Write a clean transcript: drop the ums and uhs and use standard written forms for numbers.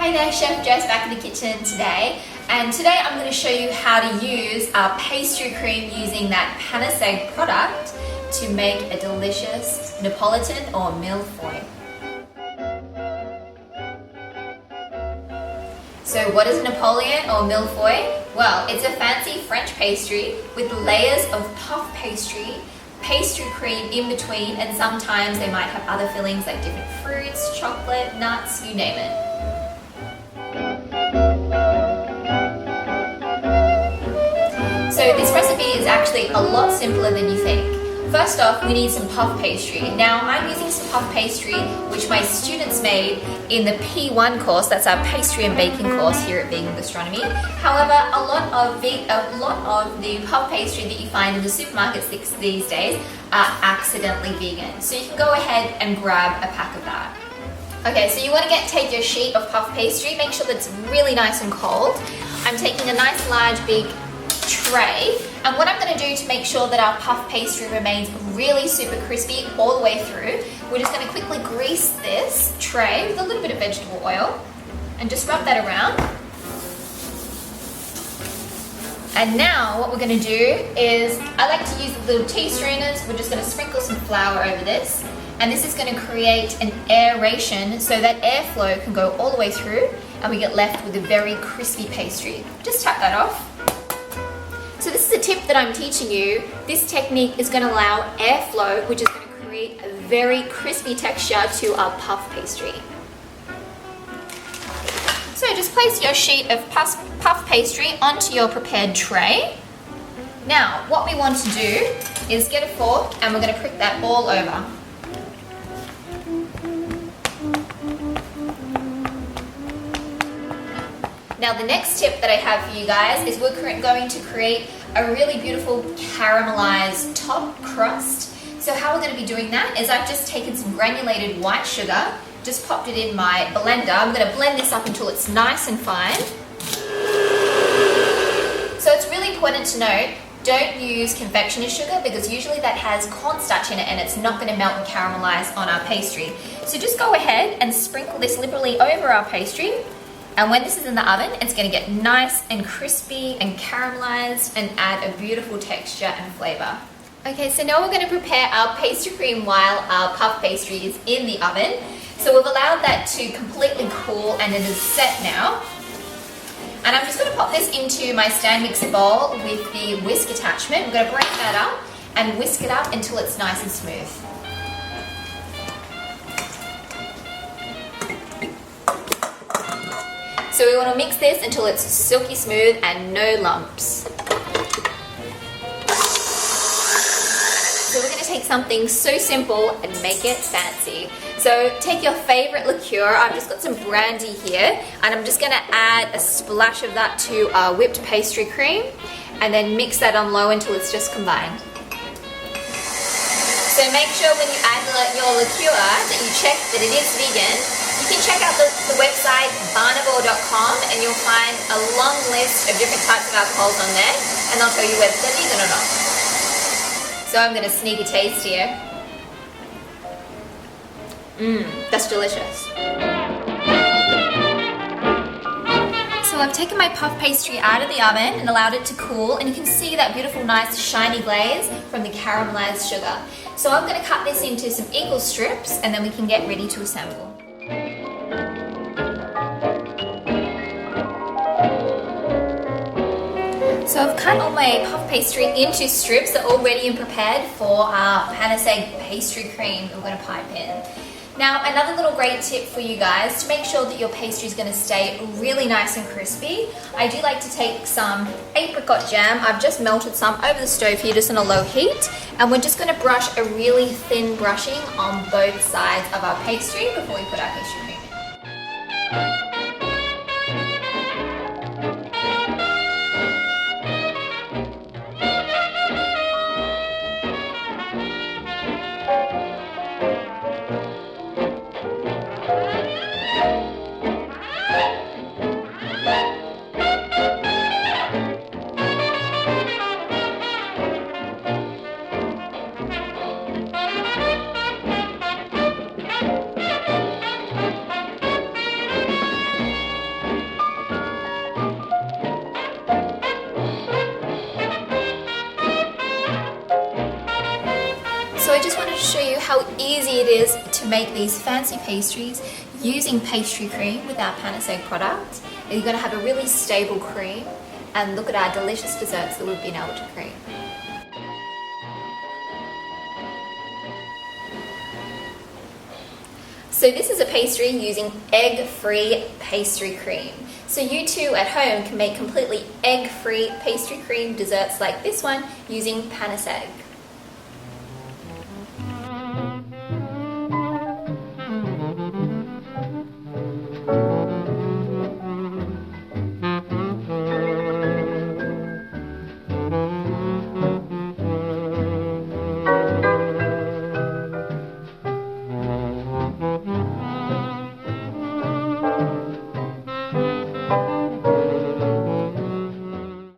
Hi there, Chef Jess back in the kitchen today, and today I'm going to show you how to use our pastry cream using that Pastry product to make a delicious Neapolitan or Mille Feuille. So what is Napoleon or Mille Feuille? Well, it's a fancy French pastry with layers of puff pastry cream in between, and sometimes they might have other fillings like different fruits, chocolate, nuts, you name it. So this recipe is actually a lot simpler than you think. First off, we need some puff pastry. Now I'm using some puff pastry which my students made in the P1 course, that's our pastry and baking course here at Vegan Gastronomy. However, a lot of the puff pastry that you find in the supermarkets these days are accidentally vegan. So you can go ahead and grab a pack of that. Okay, so you want to take your sheet of puff pastry, make sure that it's really nice and cold. I'm taking a nice large big tray, and what I'm going to do to make sure that our puff pastry remains really super crispy all the way through, we're just going to quickly grease this tray with a little bit of vegetable oil and just rub that around. And now what we're going to do is, I like to use the little tea strainers. We're just going to sprinkle some flour over this, and this is going to create an aeration so that airflow can go all the way through and we get left with a very crispy pastry. Just tap that off. So this is a tip that I'm teaching you. This technique is going to allow airflow, which is going to create a very crispy texture to our puff pastry. So just place your sheet of puff pastry onto your prepared tray. Now, what we want to do is get a fork and we're going to prick that all over. Now the next tip that I have for you guys is we're going to create a really beautiful caramelized top crust. So how we're going to be doing that is I've just taken some granulated white sugar, just popped it in my blender. I'm going to blend this up until it's nice and fine. So it's really important to note, don't use confectioner's sugar because usually that has cornstarch in it and it's not going to melt and caramelize on our pastry. So just go ahead and sprinkle this liberally over our pastry. And when this is in the oven, it's going to get nice and crispy and caramelized and add a beautiful texture and flavor. Okay, so now we're going to prepare our pastry cream while our puff pastry is in the oven. So we've allowed that to completely cool and it is set now. And I'm just going to pop this into my stand mixer bowl with the whisk attachment. We're going to break that up and whisk it up until it's nice and smooth. So we want to mix this until it's silky smooth and no lumps. So we're going to take something so simple and make it fancy. So take your favorite liqueur. I've just got some brandy here, and I'm just going to add a splash of that to our whipped pastry cream and then mix that on low until it's just combined. So make sure when you add your liqueur that you check that it is vegan. You can check out the website barnivore.com and you'll find a long list of different types of alcohols on there, and they'll tell you whether they're vegan or not. So I'm going to sneak a taste here. That's delicious. So I've taken my puff pastry out of the oven and allowed it to cool, and you can see that beautiful nice shiny glaze from the caramelized sugar. So I'm going to cut this into some equal strips and then we can get ready to assemble. So I've cut all my puff pastry into strips that are all ready and prepared for our Pastry pastry cream that we're going to pipe in. Now, another little great tip for you guys to make sure that your pastry is going to stay really nice and crispy, I do like to take some apricot jam. I've just melted some over the stove here just on a low heat, and we're just going to brush a really thin brushing on both sides of our pastry before we put our pastry cream in. how easy it is to make these fancy pastries using pastry cream with our panis egg product. And you're going to have a really stable cream, and look at our delicious desserts that we've been able to create. So this is a pastry using egg-free pastry cream. So you too at home can make completely egg-free pastry cream desserts like this one using panis egg.